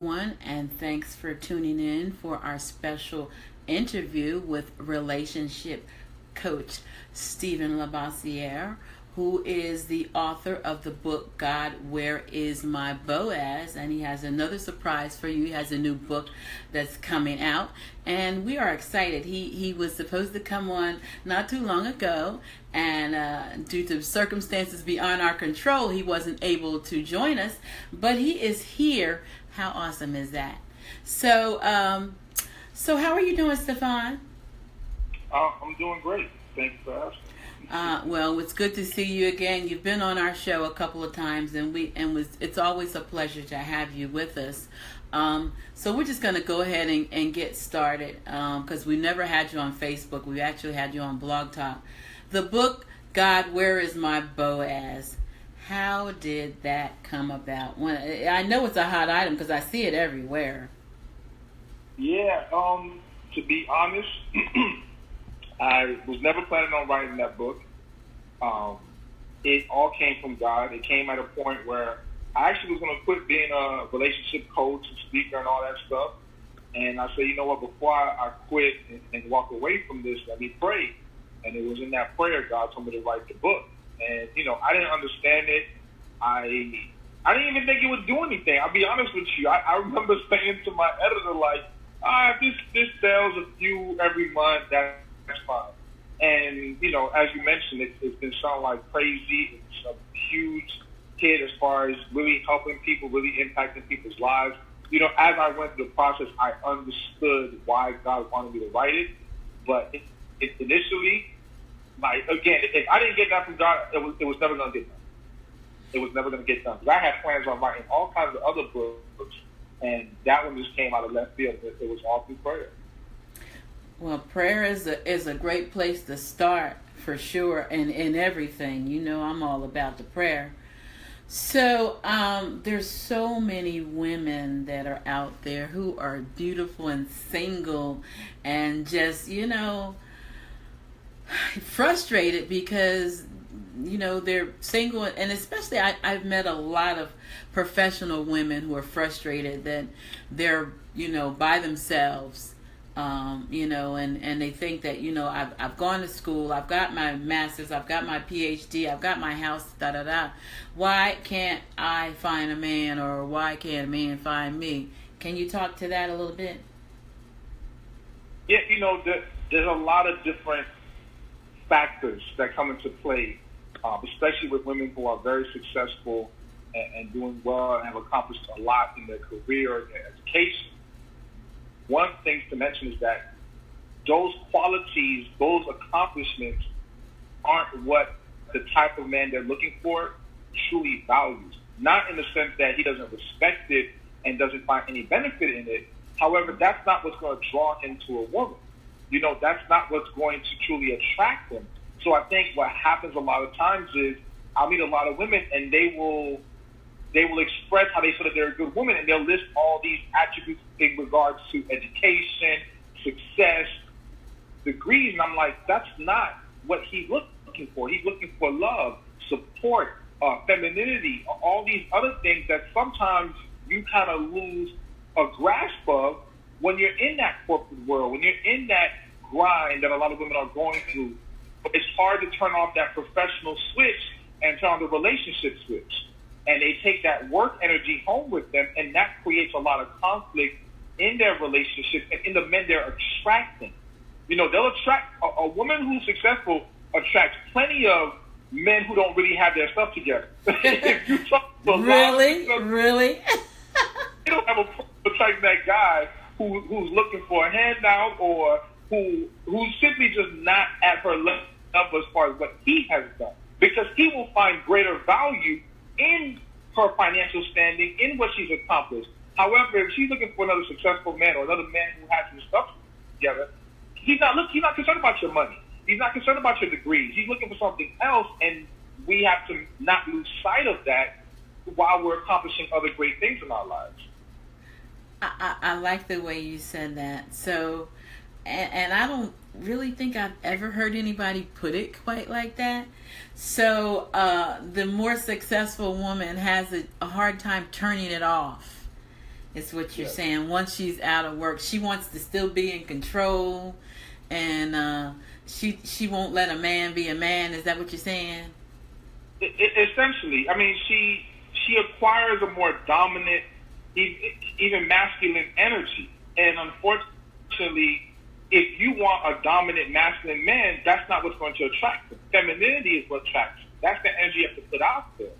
One, and thanks for tuning in for our special interview with relationship coach Stephan Labossiere, who is the author of the book God, Where Is My Boaz? And he has another surprise for you. He has a new book that's coming out, and we are excited. He was supposed to come on not too long ago, and due to circumstances beyond our control, he wasn't able to join us, but he is here. How awesome is that? So how are you doing, Stephan? I'm doing great. Thanks for asking. Well, it's good to see you again. You've been on our show a couple of times, and it's always a pleasure to have you with us. So we're just going to go ahead and get started because we never had you on Facebook. We actually had you on Blog Talk. The book, God, Where Is My Boaz? How did that come about? I know it's a hot item because I see it everywhere. Yeah, to be honest, I was never planning on writing that book. It all came from God. It came at a point where I actually was going to quit being a relationship coach and speaker and all that stuff. And I said, you know what, before I quit and walk away from this, let me pray. And it was in that prayer God told me to write the book. And, I didn't understand it. I didn't even think it would do anything. I'll be honest with you. I remember saying to my editor, like, if this sells a few every month, that's fine. And, as you mentioned, it's been sounding like crazy. It's a huge hit as far as really helping people, really impacting people's lives. As I went through the process, I understood why God wanted me to write it. But it initially, like, again, if I didn't get that from God, it was never going to get done. It was never going to get done. Because I had plans on writing all kinds of other books, and that one just came out of left field. It was all through prayer. Well, prayer is a great place to start for sure, and in everything. I'm all about the prayer. So there's so many women that are out there who are beautiful and single, and just frustrated because they're single, and especially I've met a lot of professional women who are frustrated that they're by themselves, and they think that I've gone to school, I've got my master's, I've got my PhD, I've got my house, da da da. Why can't I find a man, or why can't a man find me? Can you talk to that a little bit? Yeah, there's a lot of different factors that come into play, especially with women who are very successful and doing well and have accomplished a lot in their career and their education. One thing to mention is that those qualities, those accomplishments aren't what the type of man they're looking for truly values. Not in the sense that he doesn't respect it and doesn't find any benefit in it. However, that's not what's going to draw him to a woman. That's not what's going to truly attract him. So I think what happens a lot of times is I'll meet a lot of women, and they will express how they feel that they're a good woman, and they'll list all these attributes in regards to education, success, degrees, and I'm like, that's not what he's looking for. He's looking for love, support, femininity, all these other things that sometimes you kind of lose a grasp of when you're in that corporate world, when you're in that grind that a lot of women are going through. It's hard to turn off that professional switch and turn on the relationship switch. And they take that work energy home with them, and that creates a lot of conflict in their relationship and in the men they're attracting. They'll attract a woman who's successful attracts plenty of men who don't really have their stuff together. If you talk to a Really? lot of Really? they don't have a problem attracting that guy who's looking for a handout, or who's simply just not at her level as far as what he has done, because he will find greater value in her financial standing, in what she's accomplished. However, if she's looking for another successful man or another man who has his stuff together, he's not concerned about your money. He's not concerned about your degrees. He's looking for something else, and we have to not lose sight of that while we're accomplishing other great things in our lives. I like the way you said that. So, and I don't really think I've ever heard anybody put it quite like that. So the more successful woman has a hard time turning it off. It's what you're Yes. saying. Once she's out of work, she wants to still be in control, and she won't let a man be a man. Is that what you're saying? Essentially, I mean, she acquires a more dominant, even masculine energy, and unfortunately, if you want a dominant masculine man, that's not what's going to attract them. Femininity is what attracts them. That's the energy you have to put out there,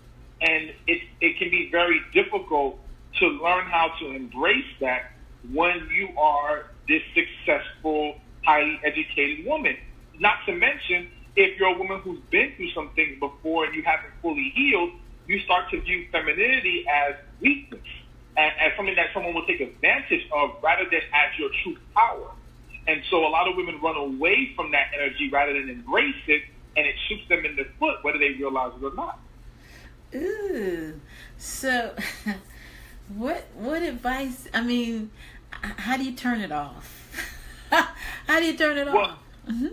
and it can be very difficult to learn how to embrace that when you are this successful, highly educated woman. Not to mention, if you're a woman who's been through some things before and you haven't fully healed, you start to view femininity as weakness, as something that someone will take advantage of rather than as your true power. And so a lot of women run away from that energy rather than embrace it, and it shoots them in the foot, whether they realize it or not. Ooh. So, what advice? I mean, how do you turn it off? How do you turn it off? Mm-hmm.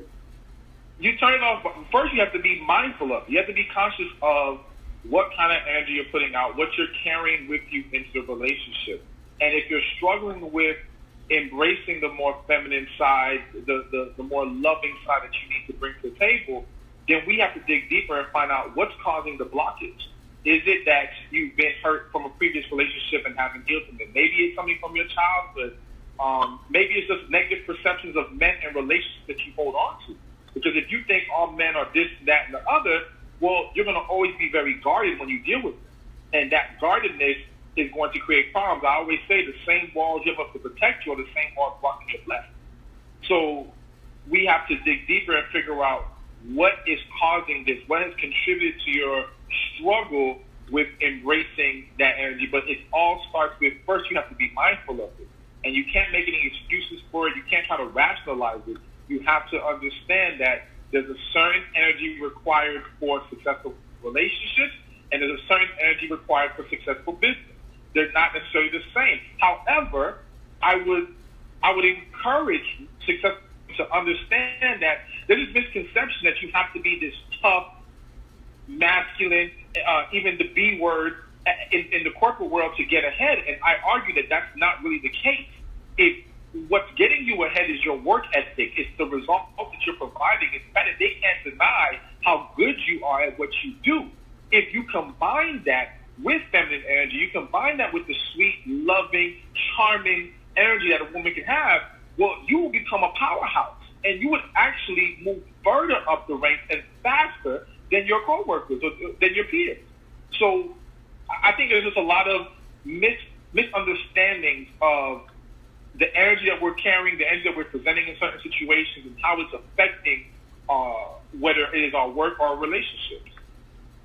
You turn it off, but first you have to be mindful of it. You have to be conscious of what kind of energy you're putting out, what you're carrying with you into the relationship. And if you're struggling with embracing the more feminine side, the more loving side that you need to bring to the table, then we have to dig deeper and find out what's causing the blockage. Is it that you've been hurt from a previous relationship and haven't healed from it? Maybe it's something from your childhood. Maybe it's just negative perceptions of men and relationships that you hold on to. Because if you think all men are this, that, and the other, well, you're going to always be very guarded when you deal with them. And that guardedness is going to create problems. I always say the same walls you have up to protect you are the same walls blocking your blessing. So we have to dig deeper and figure out what is causing this, what has contributed to your struggle with embracing that energy. But it all starts with, first you have to be mindful of it. And you can't make any excuses for it. You can't try to rationalize it. You have to understand that there's a certain energy required for successful relationships, and there's a certain energy required for successful business. They're not necessarily the same. However, I would encourage success to understand that there's this misconception that you have to be this tough, masculine, even the B word in the corporate world to get ahead. And I argue that that's not really the case. If what's getting you ahead is your work ethic, it's the result that you're providing. It's better. They can't deny how good you are at what you do. If you combine that with feminine energy, you combine that with the sweet, loving, charming energy that a woman can have, well, you will become a powerhouse. And you would actually move further up the ranks and faster than your coworkers or than your peers. So I think there's just a lot of misunderstandings of the energy that we're carrying, the energy that we're presenting in certain situations, and how it's affecting whether it is our work or our relationships.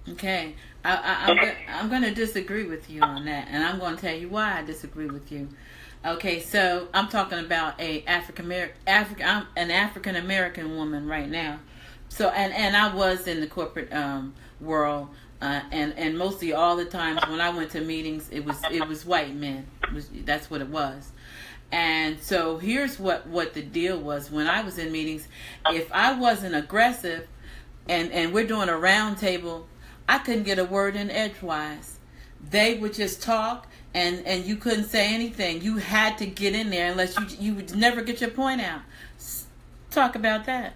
Okay. I'm going to disagree with you on that, and I'm going to tell you why I disagree with you. Okay, so I'm talking about I'm an African American woman right now. So and I was in the corporate world, and mostly all the times when I went to meetings, it was white men. That's what it was. And so here's what the deal was when I was in meetings. If I wasn't aggressive, and we're doing a round table, I couldn't get a word in edgewise. They would just talk, and you couldn't say anything. You had to get in there unless you would never get your point out. Talk about that.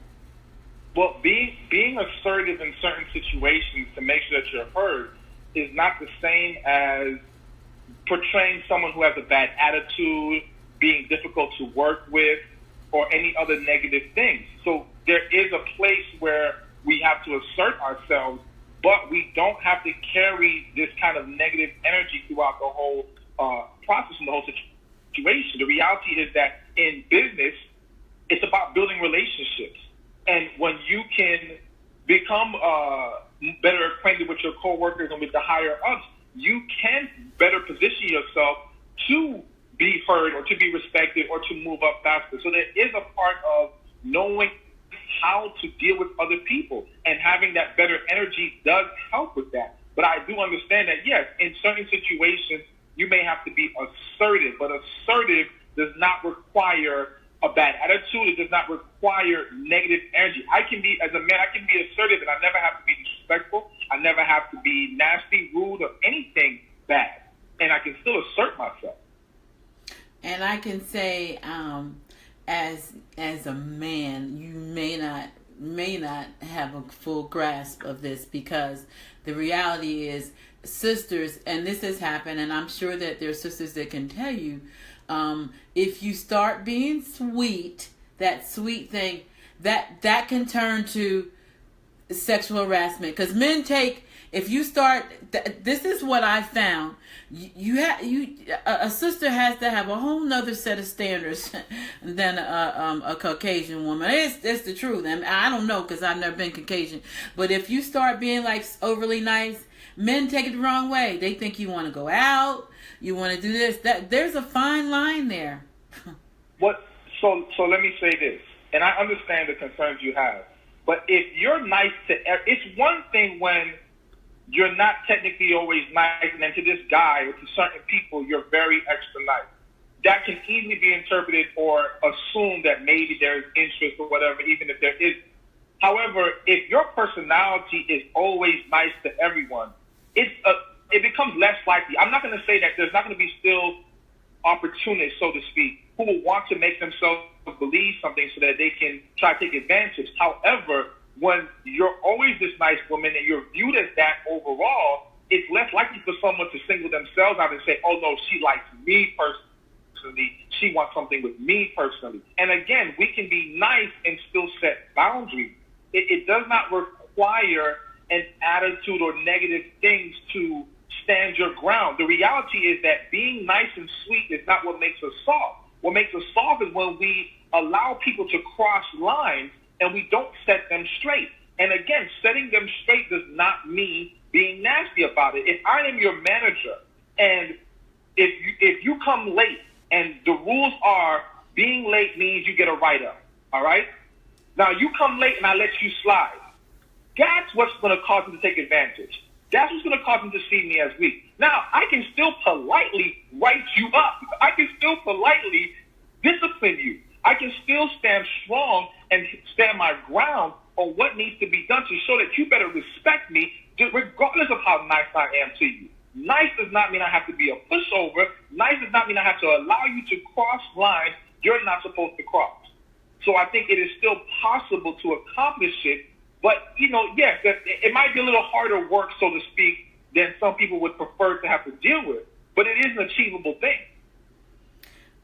Well, being assertive in certain situations to make sure that you're heard is not the same as portraying someone who has a bad attitude, being difficult to work with, or any other negative things. So there is a place where we have to assert ourselves, but we don't have to carry this kind of negative energy throughout the whole process and the whole situation. The reality is that in business, it's about building relationships. And when you can become better acquainted with your coworkers and with the higher ups, you can better position yourself to be heard or to be respected or to move up faster. So there is a part of knowing how to deal with other people, and having that better energy does help with that. But I do understand that, yes, in certain situations, you may have to be assertive, but assertive does not require a bad attitude. It does not require negative energy. As a man, I can be assertive, and I never have to be disrespectful. I never have to be nasty, rude, or anything bad. And I can still assert myself. And I can say, as a man, you may not have a full grasp of this, because the reality is, sisters, and this has happened, and I'm sure that there are sisters that can tell you, if you start being sweet, that sweet thing, that can turn to sexual harassment. Because men take, if you start, this is what I found. A sister has to have a whole nother set of standards than a Caucasian woman. It's the truth. And I don't know, because I've never been Caucasian. But if you start being like overly nice, men take it the wrong way. They think you want to go out, you want to do this. There's a fine line there. So let me say this, and I understand the concerns you have. But if you're nice to, it's one thing when you're not technically always nice, and then to this guy or to certain people, you're very extra nice. That can easily be interpreted or assumed that maybe there's interest or whatever, even if there isn't. However, if your personality is always nice to everyone, it becomes less likely. I'm not going to say that there's not going to be still opportunists, so to speak, who will want to make themselves believe something so that they can try to take advantage. However, when you're always this nice woman and you're viewed as that overall, it's less likely for someone to single themselves out and say, oh no, she likes me personally, she wants something with me personally. And again, we can be nice and still set boundaries. It does not require an attitude or negative things to stand your ground. The reality is that being nice and sweet is not what makes us soft. What makes us soft is when we allow people to cross lines and we don't set them straight. And again, setting them straight does not mean being nasty about it. If I am your manager and if you come late and the rules are being late means you get a write-up, all right? Now, you come late and I let you slide. That's what's going to cause them to take advantage. That's what's going to cause them to see me as weak. Now, I can still politely write you up. I can still politely discipline you. I can still stand strong and stand my ground on what needs to be done to show that you better respect me, regardless of how nice I am to you. Nice does not mean I have to be a pushover. Nice does not mean I have to allow you to cross lines you're not supposed to cross. So I think it is still possible to accomplish it. But, yes, it might be a little harder work, so to speak, than some people would prefer to have to deal with. But it is an achievable thing.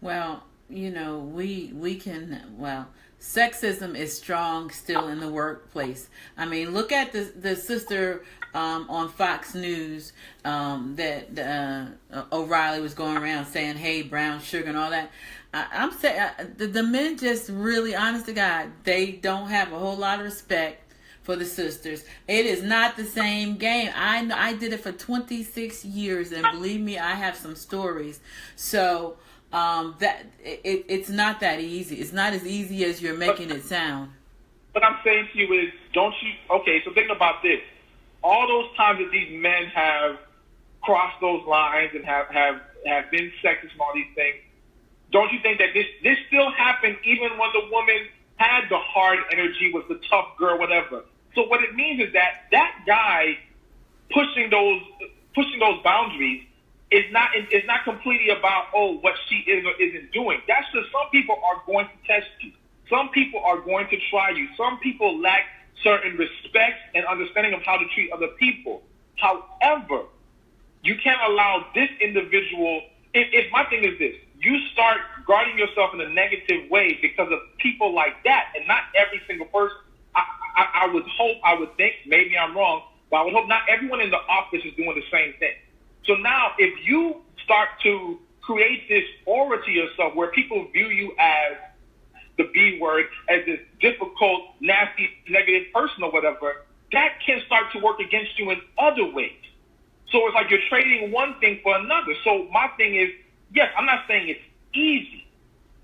Well, we can, sexism is strong still in the workplace. I mean, look at the sister on Fox News that O'Reilly was going around saying, hey, brown sugar and all that. I'm saying the men just really, honest to God, they don't have a whole lot of respect for the sisters. It is not the same game. I did it for 26 years, and believe me, I have some stories. So it's not that easy. It's not as easy as you're making it sound. What I'm saying to you is, okay, so think about this. All those times that these men have crossed those lines and have been sexist and all these things, don't you think that this still happened even when the woman had the hard energy, was the tough girl, whatever? So what it means is that guy pushing those boundaries is not completely about what she is or isn't doing. That's just, some people are going to test you. Some people are going to try you. Some people lack certain respect and understanding of how to treat other people. However, you can't allow this individual. If my thing is this, you start guarding yourself in a negative way because of people like that, and not every single person. I would think, maybe I'm wrong, but I would hope not everyone in the office is doing the same thing. So now if you start to create this aura to yourself where people view you as the B word, as this difficult, nasty, negative person or whatever, that can start to work against you in other ways. So it's like you're trading one thing for another. So my thing is, yes, I'm not saying it's easy,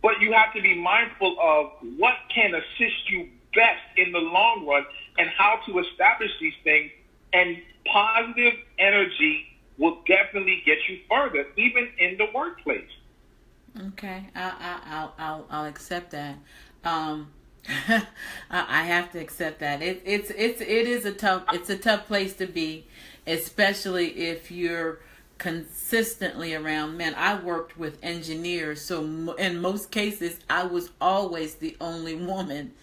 but you have to be mindful of what can assist you best in the long run and how to establish these things. And positive energy will definitely get you further, even in the workplace. Okay, I'll accept that. I have to accept that. It is a tough place to be, especially if you're consistently around men. I worked with engineers, so in most cases, I was always the only woman.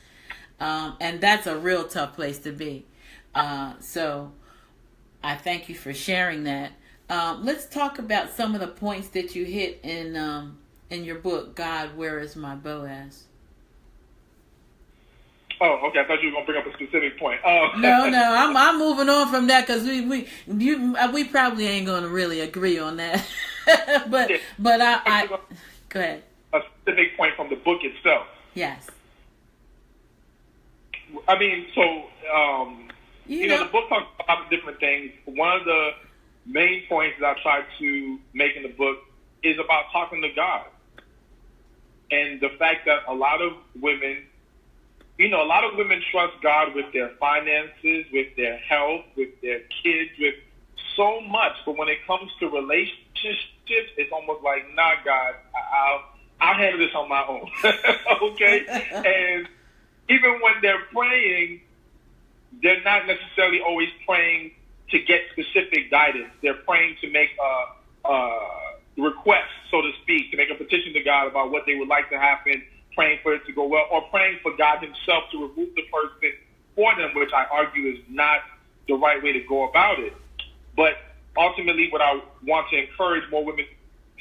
And that's a real tough place to be. So I thank you for sharing that. Let's talk about some of the points that you hit in your book, God, Where is My Boaz? Oh, okay. I thought you were gonna bring up a specific point. No, I'm moving on from that because we probably ain't gonna really agree on that. but yeah. I go ahead. A specific point from the book itself. Yes. I mean, so you know, the book talks about different things. One of the main points that I try to make in the book is about talking to God, and the fact that a lot of women trust God with their finances, with their health, with their kids, with so much. But when it comes to relationships, it's almost like, nah, God, I'll handle this on my own. Okay? And even when they're praying, they're not necessarily always praying to get specific guidance. They're praying to make a request, so to speak, to make a petition to God about what they would like to happen, praying for it to go well, or praying for God himself to remove the person for them, which I argue is not the right way to go about it. But ultimately, what I want to encourage more women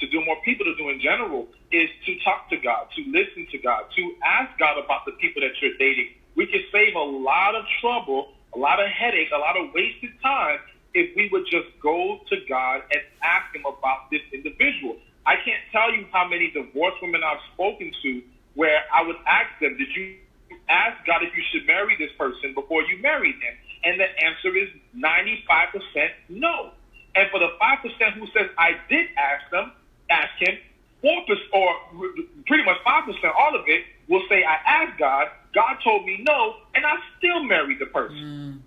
to do, more people to do in general, is to talk to God, to listen to God, to ask God about the people that you're dating. We can save a lot of trouble, a lot of headache, a lot of wasted time if we would just go to God and ask him about this individual. I can't tell you how many divorced women I've spoken to where I would ask them, did you ask God if you should marry this person before you married him? And the answer is 95% no. And for the 5% who says I did ask him, 4%, or pretty much 5%, all of it, will say I asked God, God told me no, and I still married the person.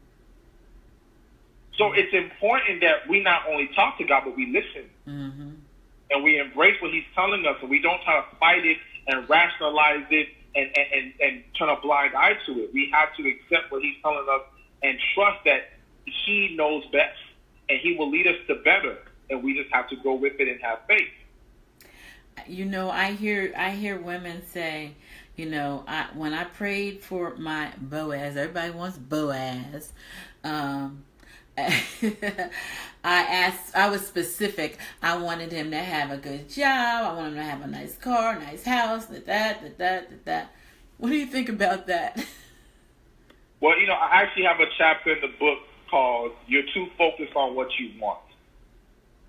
So it's important that we not only talk to God, but we listen. And we embrace what he's telling us, and we don't try to fight it and rationalize it and turn a blind eye to it. We have to accept what he's telling us and trust that he knows best, and he will lead us to better, and we just have to go with it and have faith. You know, I hear women say, you know, when I prayed for my Boaz, everybody wants Boaz. I was specific. I wanted him to have a good job. I wanted him to have a nice car, nice house, that. What do you think about that? Well, you know, I actually have a chapter in the book called You're Too Focused on What You Want.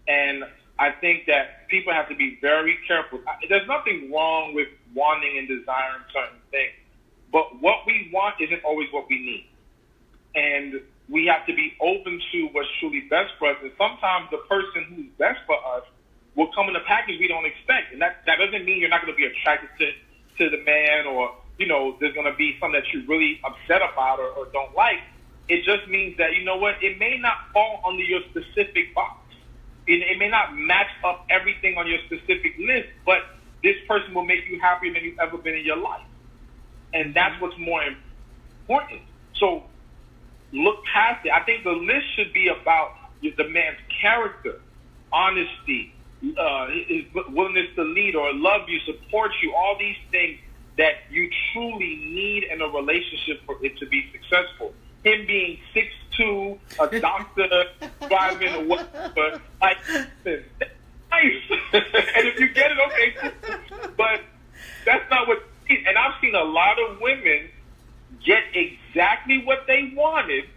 And I think that people have to be very careful. There's nothing wrong with wanting and desiring certain things, but what we want isn't always what we need. And we have to be open to what's truly best for us. And sometimes the person who's best for us will come in a package we don't expect. And that doesn't mean you're not going to be attracted to the man, or, you know, there's going to be something that you're really upset about or don't like. It just means that, you know what, it may not fall under your specific box. It may not match up everything on your specific list, but this person will make you happier than you've ever been in your life. And that's what's more important. So look past it. I think the list should be about the man's character, honesty, his willingness to lead or love you, support you, all these things that you truly need in a relationship for it to be successful. Him being 6'2", a doctor, driving or whatever, like, nice. And if you get it, okay. But that's not what. And I've seen a lot of women get exactly what they wanted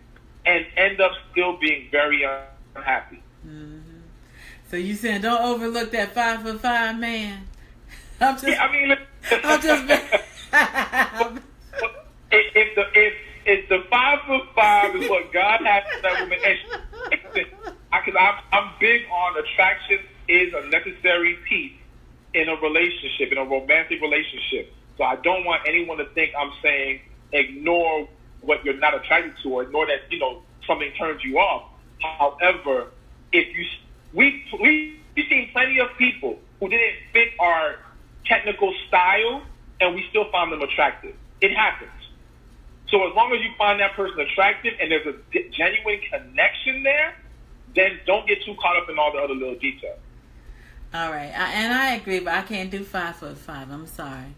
and end up still being very unhappy. So you saying don't overlook that 5'5" man? I'm just. If the 5'5" is what God has for that woman, and I'm big on attraction is a necessary piece in a relationship, in a romantic relationship. So I don't want anyone to think I'm saying ignore what you're not attracted to, or ignore that, you know, something turns you off. However, we've seen plenty of people who didn't fit our technical style, and we still found them attractive. It happens. So as long as you find that person attractive and there's a genuine connection there, then don't get too caught up in all the other little details. All right, and I agree, but I can't do 5'5". I'm sorry.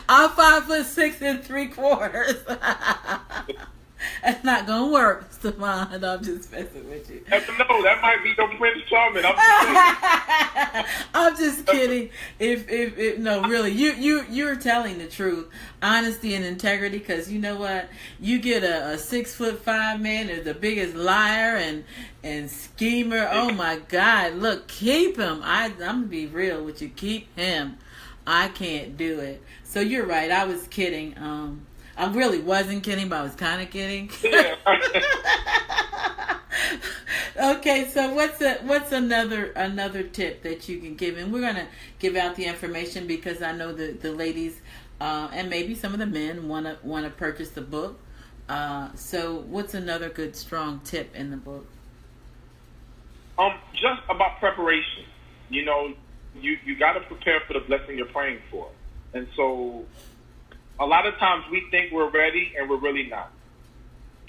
I'm 5'6 3/4. That's not gonna work, Stephan. I'm just messing with you. No, that might be no Prince Charming. I'm just kidding. If no, really, you're telling the truth, honesty and integrity. Because you know what, you get a 6'5" man is the biggest liar and schemer. Oh my God! Look, keep him. I'm gonna be real with you. Keep him. I can't do it. So you're right. I was kidding. I really wasn't kidding, but I was kind of kidding. Yeah. Okay, so what's another tip that you can give? And we're gonna give out the information because I know the ladies and maybe some of the men wanna purchase the book. So what's another good strong tip in the book? Just about preparation. You know, you got to prepare for the blessing you're praying for, and so. A lot of times we think we're ready and we're really not.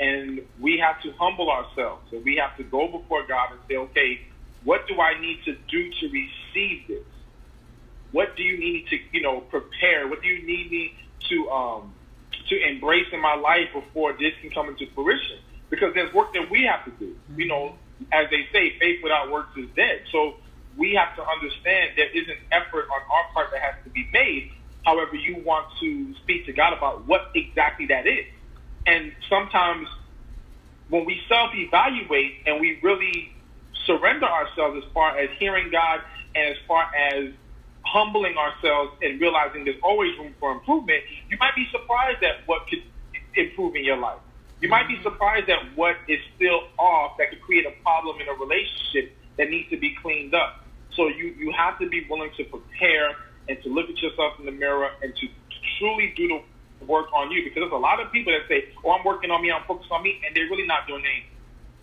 And we have to humble ourselves and we have to go before God and say, okay, what do I need to do to receive this? What do you need to, prepare? What do you need me to embrace in my life before this can come into fruition? Because there's work that we have to do. You know, as they say, faith without works is dead. So we have to understand there is an effort on our part that has to be made. However, you want to speak to God about what exactly that is. And sometimes when we self-evaluate and we really surrender ourselves as far as hearing God and as far as humbling ourselves and realizing there's always room for improvement, you might be surprised at what could improve in your life. You might be surprised at what is still off that could create a problem in a relationship that needs to be cleaned up. So you have to be willing to prepare and to look at yourself in the mirror and to truly do the work on you. Because there's a lot of people that say, oh, I'm working on me, I'm focused on me, and they're really not doing anything.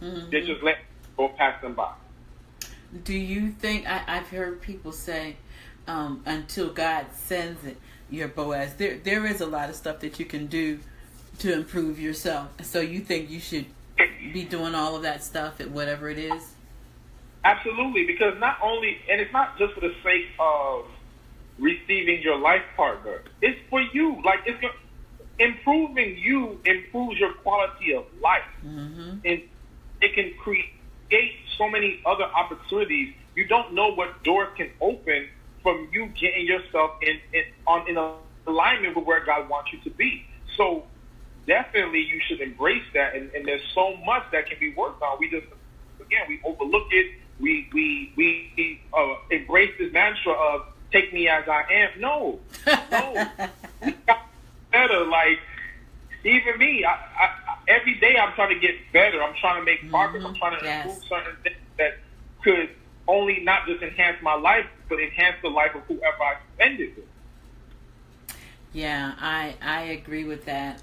Mm-hmm. They're just letting go past them by. Do you think, I've heard people say, until God sends it, your Boaz, there is a lot of stuff that you can do to improve yourself. So you think you should be doing all of that stuff at whatever it is? Absolutely, because not only, and it's not just for the sake of receiving your life partner. It's for you. Like, improving you improves your quality of life. Mm-hmm. And it can create so many other opportunities. You don't know what doors can open from you getting yourself in alignment with where God wants you to be. So definitely you should embrace that. And there's so much that can be worked on. We overlook it. We embrace this mantra of take me as I am. No. We got better. Like, even me, I every day I'm trying to get better. I'm trying to make progress. I'm trying to improve certain things that could only not just enhance my life, but enhance the life of whoever I spend it with. Yeah, I agree with that.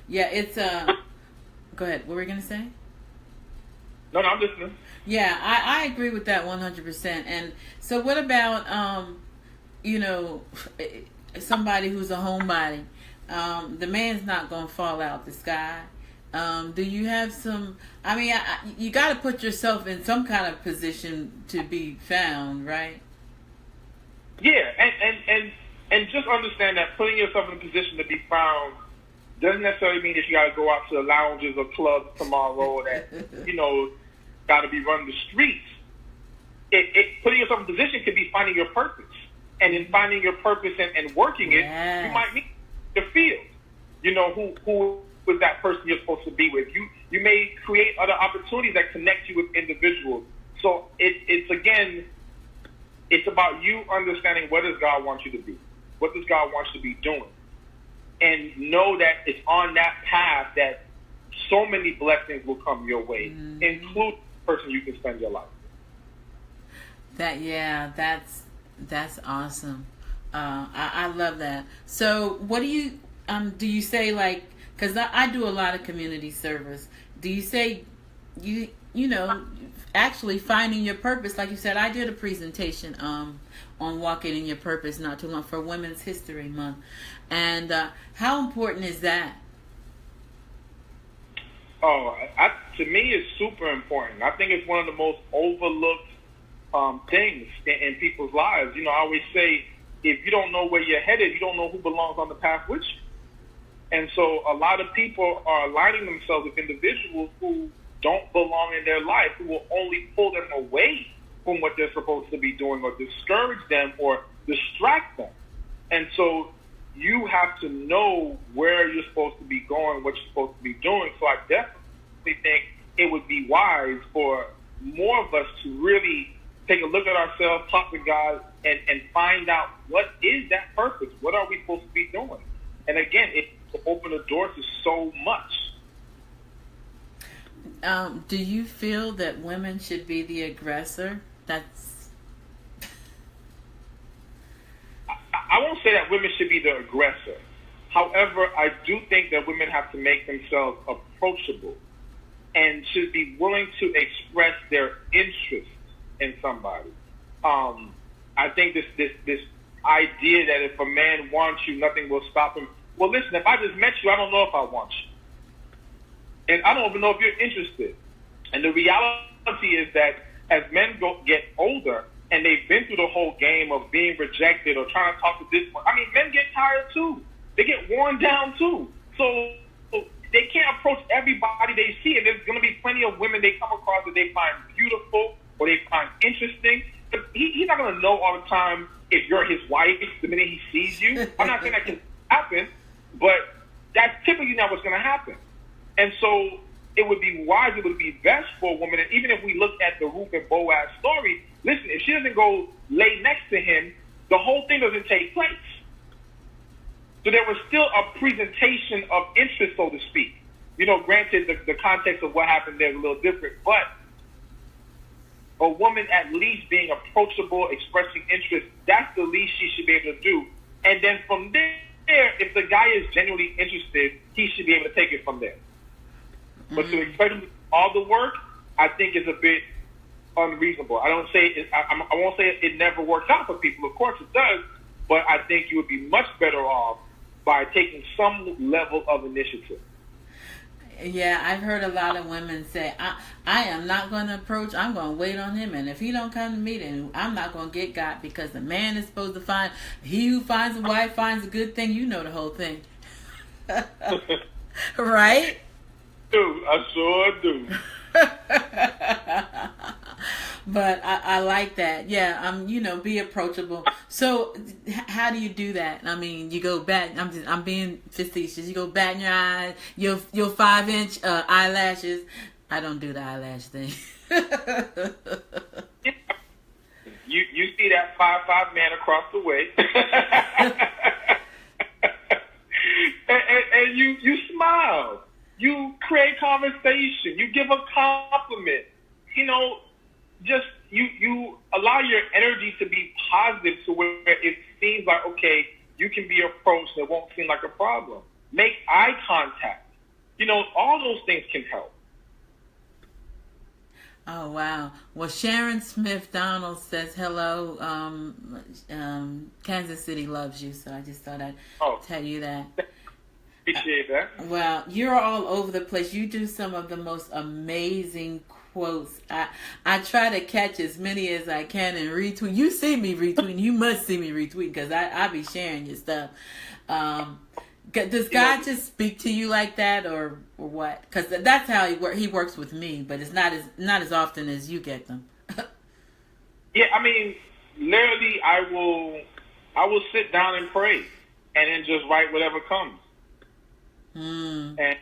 It's go ahead. What were we going to say? No, I'm listening. Yeah, I agree with that 100%. And so what about, somebody who's a homebody? The man's not going to fall out the sky. Do you have some, you got to put yourself in some kind of position to be found, right? Yeah, and just understand that putting yourself in a position to be found doesn't necessarily mean that you got to go out to the lounges or clubs tomorrow that, got to be running the streets. Putting yourself in a position could be finding your purpose. And in finding your purpose and working it, you might meet the field. Who is that person you're supposed to be with? You may create other opportunities that connect you with individuals. So it's about you understanding what does God want you to be? What does God want you to be doing? And know that it's on that path that so many blessings will come your way, including the person you can spend your life with. That's awesome. I love that. So what do you say, like, because I do a lot of community service. Do you say actually finding your purpose? Like you said, I did a presentation on walking in your purpose not too long for Women's History Month. And how important is that? Oh, to me, it's super important. I think it's one of the most overlooked things in people's lives. You know, I always say, if you don't know where you're headed, you don't know who belongs on the path with you. And so a lot of people are aligning themselves with individuals who don't belong in their life, who will only pull them away from what they're supposed to be doing or discourage them or distract them. And so you have to know where you're supposed to be going, what you're supposed to be doing. So I definitely think it would be wise for more of us to really take a look at ourselves, talk to God, and find out what is that purpose? What are we supposed to be doing? And again, it will open the door to so much. Do you feel that women should be the aggressor? I won't say that women should be the aggressor. However, I do think that women have to make themselves approachable and should be willing to express their interest in somebody. I think this idea that if a man wants you, nothing will stop him. Well, listen, if I just met you, I don't know if I want you. And I don't even know if you're interested. And the reality is that as men get older and they've been through the whole game of being rejected or trying to talk to this one, I mean, men get tired too. They get worn down too. So they can't approach everybody they see. And there's going to be plenty of women they come across that they find beautiful or they find interesting. But he's not going to know all the time if you're his wife the minute he sees you. I'm not saying that can happen, but that's typically not what's going to happen. And so it would be wise, it would be best for a woman, and even if we look at the Ruth and Boaz story, listen, if she doesn't go lay next to him, the whole thing doesn't take place. So there was still a presentation of interest, so to speak. You know, granted, the context of what happened there is a little different, but a woman at least being approachable, expressing interest, that's the least she should be able to do. And then from there, if the guy is genuinely interested, he should be able to take it from there. But to expect him to do all the work, I think is a bit unreasonable. I won't say it never works out for people. Of course it does, but I think you would be much better off by taking some level of initiative. Yeah, I've heard a lot of women say, I am not going to approach, I'm going to wait on him, and if he don't come to me, then I'm not going to get got, because the man is supposed to find, he who finds a wife finds a good thing. You know the whole thing. Right? I sure do. But I like that. Yeah, be approachable. So how do you do that? I mean, you go bat. I'm being facetious. You go bat in your eyes. Your 5-inch eyelashes. I don't do the eyelash thing. You see that 5'5" man across the way, and you smile. You create conversation. You give a compliment. You know, just you allow your energy to be positive to where it seems like, okay, you can be approached and it won't seem like a problem. Make eye contact. You know, all those things can help. Oh, wow. Well, Sharon Smith Donald says, hello, Kansas City loves you. So I just thought I'd tell you that. Appreciate that. Well, you're all over the place. You do some of the most amazing quotes. I try to catch as many as I can and retweet. You see me retweeting. You must see me retweet, because I be sharing your stuff. Does God just speak to you like that, or what? Because that's how he works with me, but it's not as often as you get them. Yeah, I mean, literally, I will sit down and pray, and then just write whatever comes. And I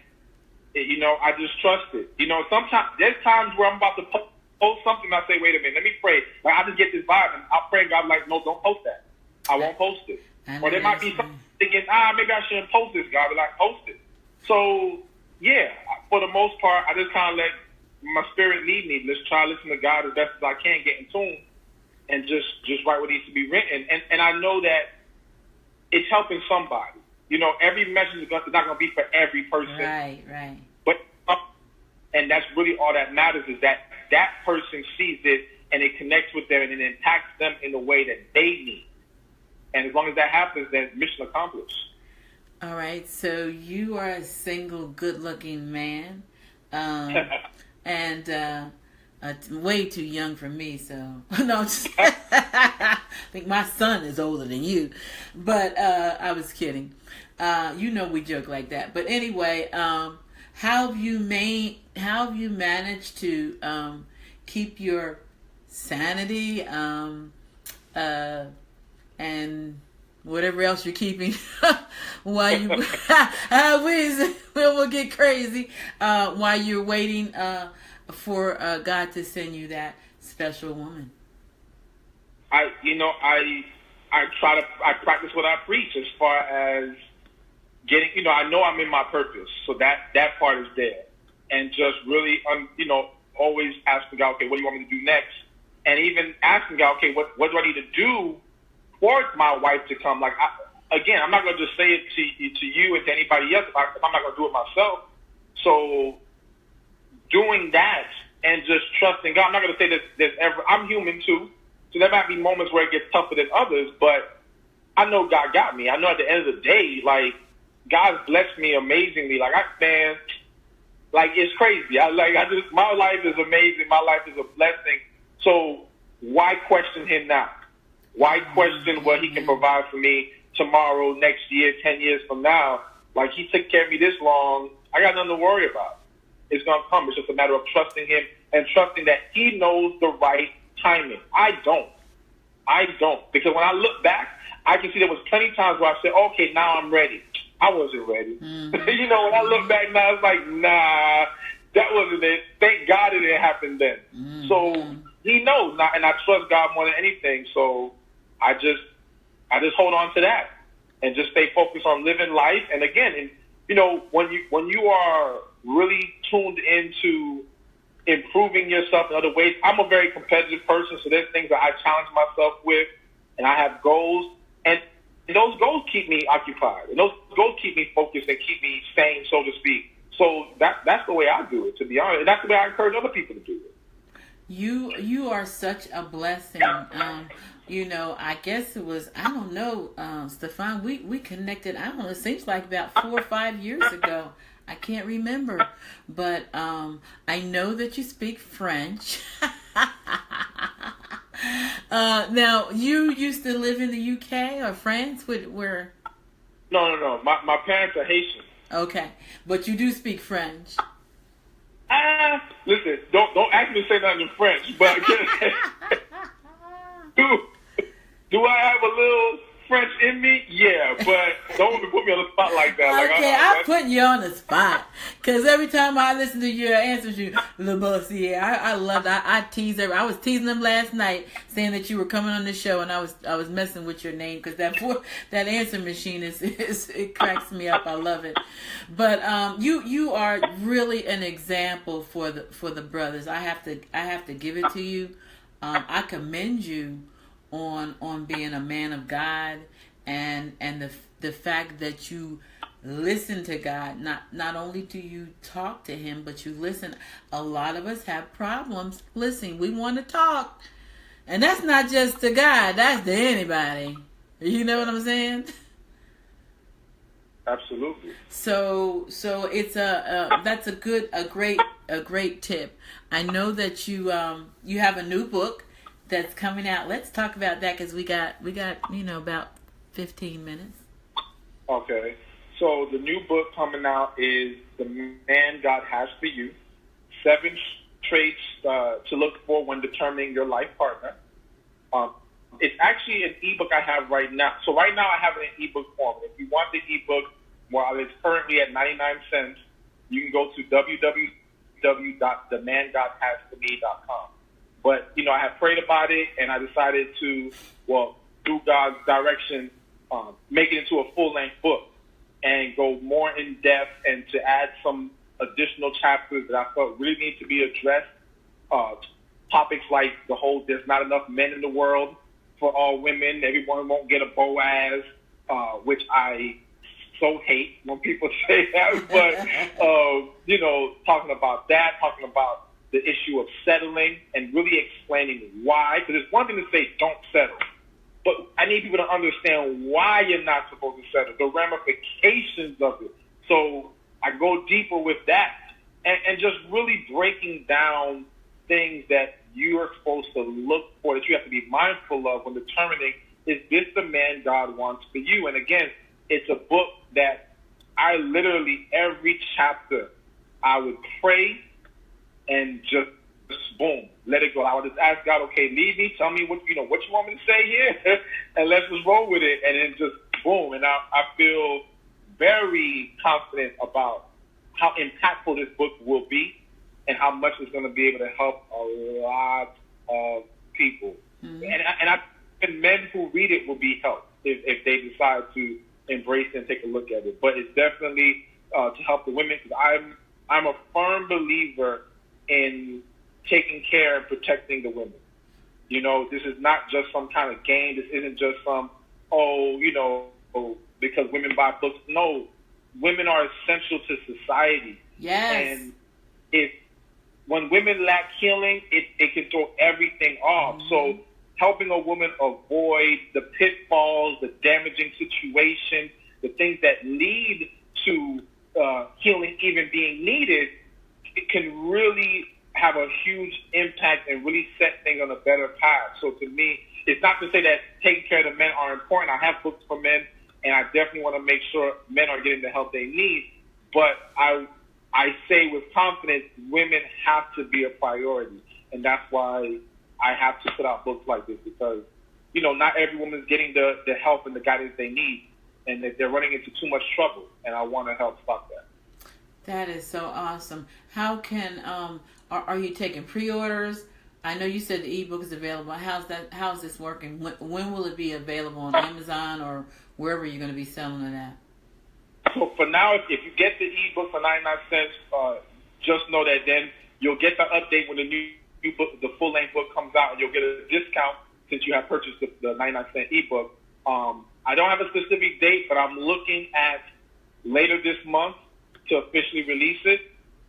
just trust it. Sometimes there's times where I'm about to post something, and I say, wait a minute, let me pray. Like, I just get this vibe, and I'll pray, and God like, no, don't post that. I won't post it. Or there might be something thinking, maybe I shouldn't post this. God be like, post it. So yeah, for the most part, I just kind of let my spirit lead me. Let's try to listen to God as best as I can, get in tune, and just write what needs to be written. And I know that it's helping somebody. Every message is not going to be for every person. Right. But and that's really all that matters, is that person sees it and it connects with them and it impacts them in the way that they need. And as long as that happens, then mission accomplished. All right. So you are a single, good-looking man. And way too young for me. So no, I think my son is older than you. But I was kidding. We joke like that. But anyway, how have you managed to keep your sanity and whatever else you're keeping while you we'll get crazy while you're waiting for God to send you that special woman? I practice what I preach as far as getting, I know I'm in my purpose, so that part is there, and just really, always asking God, okay, what do you want me to do next? And even asking God, okay, what do I need to do for my wife to come? Like, I'm not going to just say it to you and to anybody else if I'm not going to do it myself. So doing that and just trusting God. I'm not going to say that I'm human too, so there might be moments where it gets tougher than others, but I know God got me. I know at the end of the day, like, God's blessed me amazingly. Like, it's crazy. My life is amazing. My life is a blessing. So why question Him now? Why question what He can provide for me tomorrow, next year, 10 years from now? Like, He took care of me this long. I got nothing to worry about. It's going to come. It's just a matter of trusting Him and trusting that He knows the right timing. I don't. Because when I look back, I can see there was plenty of times where I said, okay, now I'm ready. I wasn't ready. Mm-hmm. When I look back now, it's like, nah, that wasn't it. Thank God it didn't happen then. Mm-hmm. So He knows, and I trust God more than anything. So I just hold on to that and just stay focused on living life. And again, when you are really tuned into improving yourself in other ways, I'm a very competitive person, so there's things that I challenge myself with, and I have goals, and those goals keep me occupied, and those goals keep me focused and keep me sane, so to speak. So that's the way I do it, to be honest, and that's the way I encourage other people to do it. You are such a blessing. I guess it was, I don't know, Stephan, we connected, I don't know, it seems like about 4 or 5 years ago. I can't remember, but I know that you speak French. Now, you used to live in the UK or France? Where? No. My parents are Haitian. Okay, but you do speak French. Listen, don't ask me to say nothing in French, but do I have a little French in me? Yeah, but don't put me on the spot like that. Okay, I'm putting you on the spot because every time I listen to your answers, you Labossiere. I love that. I tease her. I was teasing them last night, saying that you were coming on the show, and I was messing with your name because that answer machine it cracks me up. I love it. But you are really an example for the brothers. I have to give it to you. I commend you on being a man of God and the fact that you listen to God. Not only do you talk to Him, but you listen. A lot of us have problems. Listen, we want to talk, and that's not just to God. That's to anybody. You know what I'm saying? Absolutely. So it's that's a great tip. I know that you have a new book that's coming out. Let's talk about that because we got about 15 minutes. Okay. So the new book coming out is The Man God Has for You: 7 Traits to Look For When Determining Your Life Partner. It's actually an ebook I have right now. So right now I have it in ebook form. If you want the ebook, while it's currently at 99 cents, you can go to www.themangodhasforme.com. But, I have prayed about it, and I decided to, through God's direction, make it into a full-length book and go more in depth and to add some additional chapters that I felt really need to be addressed. Topics like the whole there's not enough men in the world for all women. Everyone won't get a Boaz, which I so hate when people say that. But, talking about that, talking about the issue of settling and really explaining why. Because it's one thing to say don't settle, but I need people to understand why you're not supposed to settle, the ramifications of it. So I go deeper with that. and just really breaking down things that you are supposed to look for, that you have to be mindful of when determining, is this the man God wants for you? And again, it's a book that I literally, every chapter, I would pray and just boom, let it go. I would just ask God, okay, lead me, tell me what you want me to say here, and let's just roll with it. And then just boom. And I feel very confident about how impactful this book will be and how much it's going to be able to help a lot of people. Mm-hmm. And men who read it will be helped if they decide to embrace it and take a look at it. But it's definitely to help the women, because I'm a firm believer in taking care and protecting the women. This is not just some kind of game. This isn't just some, because women buy books. No, women are essential to society. Yes. And when women lack healing, it can throw everything off. Mm-hmm. So helping a woman avoid the pitfalls, the damaging situations, the things that lead to healing even being needed, it can really have a huge impact and really set things on a better path. So to me, it's not to say that taking care of the men are important. I have books for men, and I definitely want to make sure men are getting the help they need. But I say with confidence, women have to be a priority. And that's why I have to put out books like this, because, not every woman is getting the help and the guidance they need, and that they're running into too much trouble. And I want to help stop that. That is so awesome. How can, are you taking pre-orders? I know you said the ebook is available. How's this working? When will it be available on Amazon or wherever you're going to be selling it at? So for now, if you get the ebook for 99 cents, just know that then you'll get the update when the new book, the full-length book comes out, and you'll get a discount since you have purchased the 99-cent ebook. I don't have a specific date, but I'm looking at later this month to officially release it.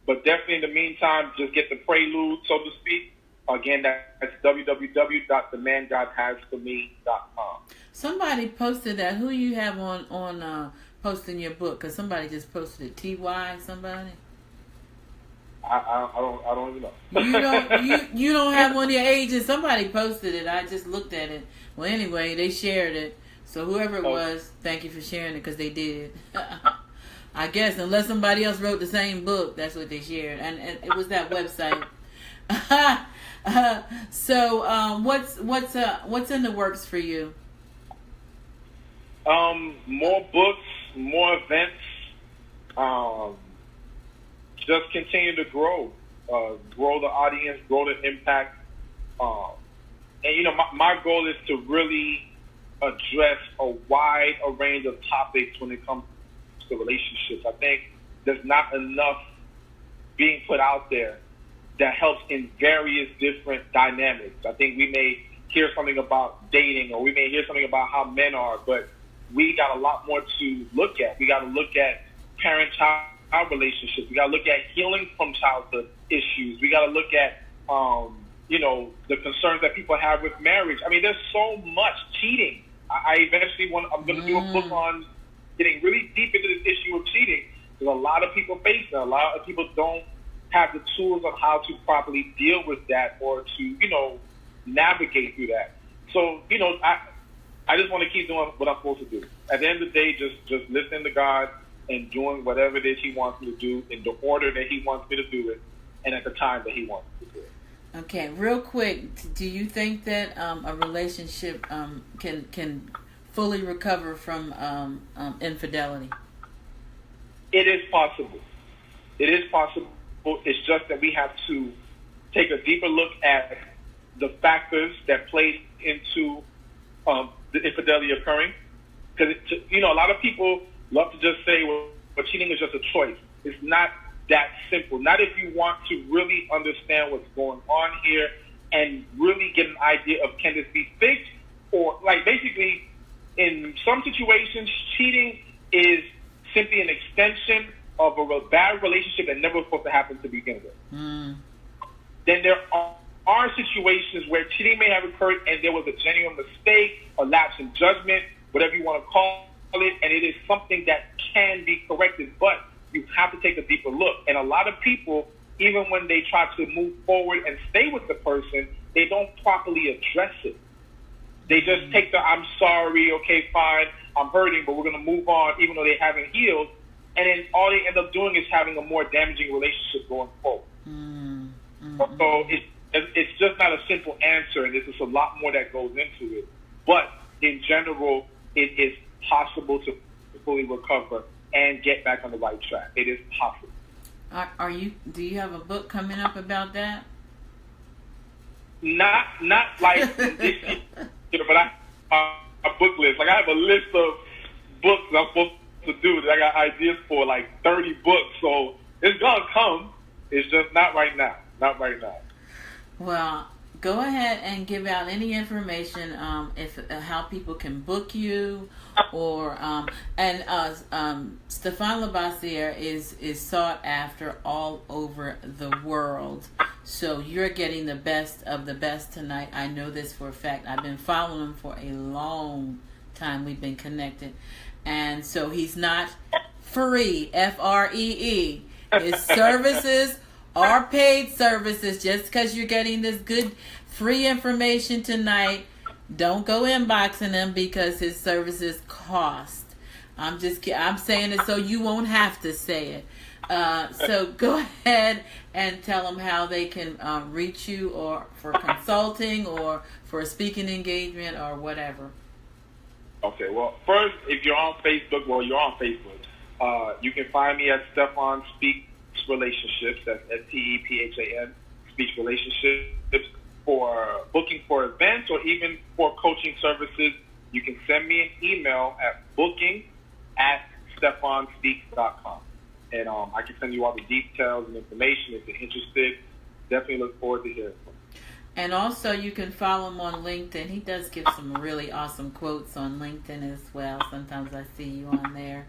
But definitely in the meantime, just get the prelude, so to speak. Again, that's www.themangodhasforme.com. Somebody posted that. Who you have on posting your book? Because somebody just posted it. TY somebody? I don't even know. You don't have one of your agents. Somebody posted it. I just looked at it. Well, anyway, they shared it. So whoever it was, thank you for sharing it, because they did. I guess unless somebody else wrote the same book, that's what they shared, and it was that website. So what's in the works for you? More books, more events. Just continue to grow the audience, grow the impact. And my goal is to really address a wide range of topics when it comes to relationships. I think there's not enough being put out there that helps in various different dynamics. I think we may hear something about dating, or we may hear something about how men are, but we got a lot more to look at. We got to look at parent-child relationships. We got to look at healing from childhood issues. We got to look at, the concerns that people have with marriage. I mean, there's so much cheating. I'm going to do a book on getting really deep into this issue of cheating, because a lot of people face that. A lot of people don't have the tools on how to properly deal with that, or to, navigate through that. So, I just want to keep doing what I'm supposed to do. At the end of the day, just listening to God and doing whatever it is He wants me to do in the order that He wants me to do it, and at the time that He wants me to do it. Okay, real quick, do you think that a relationship can fully recover from infidelity? It is possible. It is possible. It's just that we have to take a deeper look at the factors that play into the infidelity occurring. Because, a lot of people love to just say, well, cheating is just a choice. It's not that simple. Not if you want to really understand what's going on here and really get an idea of, can this be fixed? Or, basically, in some situations, cheating is simply an extension of a bad relationship that never was supposed to happen to begin with. Then there are situations where cheating may have occurred and there was a genuine mistake, a lapse in judgment, whatever you want to call it, and it is something that can be corrected. But you have to take a deeper look. And a lot of people, even when they try to move forward and stay with the person, they don't properly address it. They just take the, I'm sorry, okay, fine, I'm hurting, but we're going to move on, even though they haven't healed. And then all they end up doing is having a more damaging relationship going forward. So it's just not a simple answer, and there's just a lot more that goes into it. But in general, it is possible to fully recover and get back on the right track. It is possible. Do you have a book coming up about that? Not like this year, but I a book list. Like I have a list of books I'm supposed to do that I got ideas for, like 30 books. So it's gonna come. It's just not right now. Not right now. Well, go ahead and give out any information how people can book you, or Stephan Labossiere is sought after all over the world. So you're getting the best of the best tonight. I know this for a fact. I've been following him for a long time. We've been connected, and so he's not free. FREE. His services are paid services. Just because you're getting this good free information tonight, don't go inboxing him, because his services cost. I'm saying it so you won't have to say it. So go ahead and tell them how they can reach you, or for consulting, or for a speaking engagement, or whatever. Okay, well, first, if you're on Facebook, you're on Facebook. You can find me at Stephan Speaks Relationships. That's STEPHAN Speaks Relationships. For booking for events or even for coaching services, you can send me an email at booking@stephanspeaks.com. And I can send you all the details and information if you're interested. Definitely look forward to hearing from you. And also, you can follow him on LinkedIn. He does give some really awesome quotes on LinkedIn as well. Sometimes I see you on there.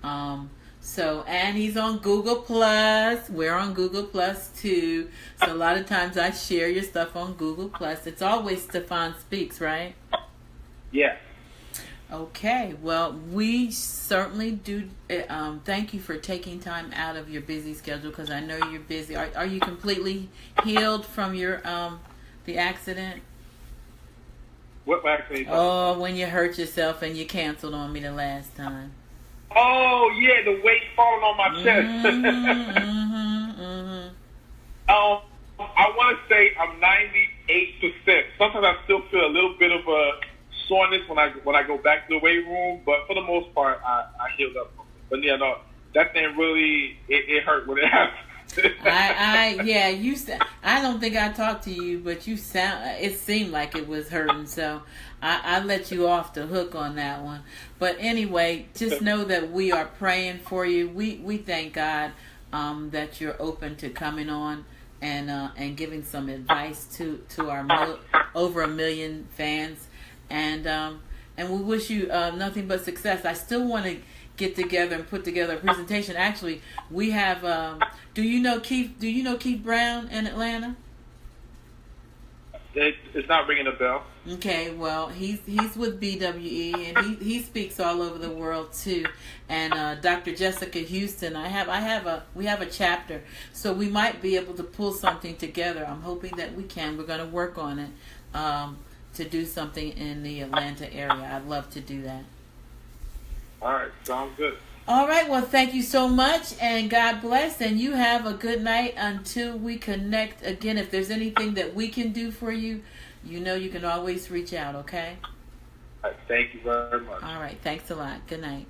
And he's on Google Plus. We're on Google Plus too. So a lot of times I share your stuff on Google Plus. It's always Stephan Speaks, right? Yeah. Okay. Well, we certainly do. Thank you for taking time out of your busy schedule, because I know you're busy. Are you completely healed from your the accident? What accident? Oh, when you hurt yourself and you canceled on me the last time. Oh, yeah, the weight falling on my chest. I want to say I'm 98%. Sometimes I still feel a little bit of a soreness when I go back to the weight room, but for the most part, I healed up. But yeah, no, that thing really, it hurt when it happened. I don't think I talked to you, but it seemed like it was hurting, so I let you off the hook on that one. But anyway, just know that we are praying for you. We thank God that you're open to coming on and giving some advice to our over 1 million fans, and we wish you nothing but success. I still want to get together and put together a presentation. Actually, we have. Do you know Keith Brown in Atlanta? It's not ringing a bell. Okay, well, he's with BWE, and he speaks all over the world too. And Dr. Jessica Houston, we have a chapter, so we might be able to pull something together. I'm hoping that we can. We're going to work on it to do something in the Atlanta area. I'd love to do that. All right, sounds good. All right, well, thank you so much, and God bless, and you have a good night until we connect again. If there's anything that we can do for you, you know you can always reach out, okay? All right, thank you very much. All right, thanks a lot. Good night.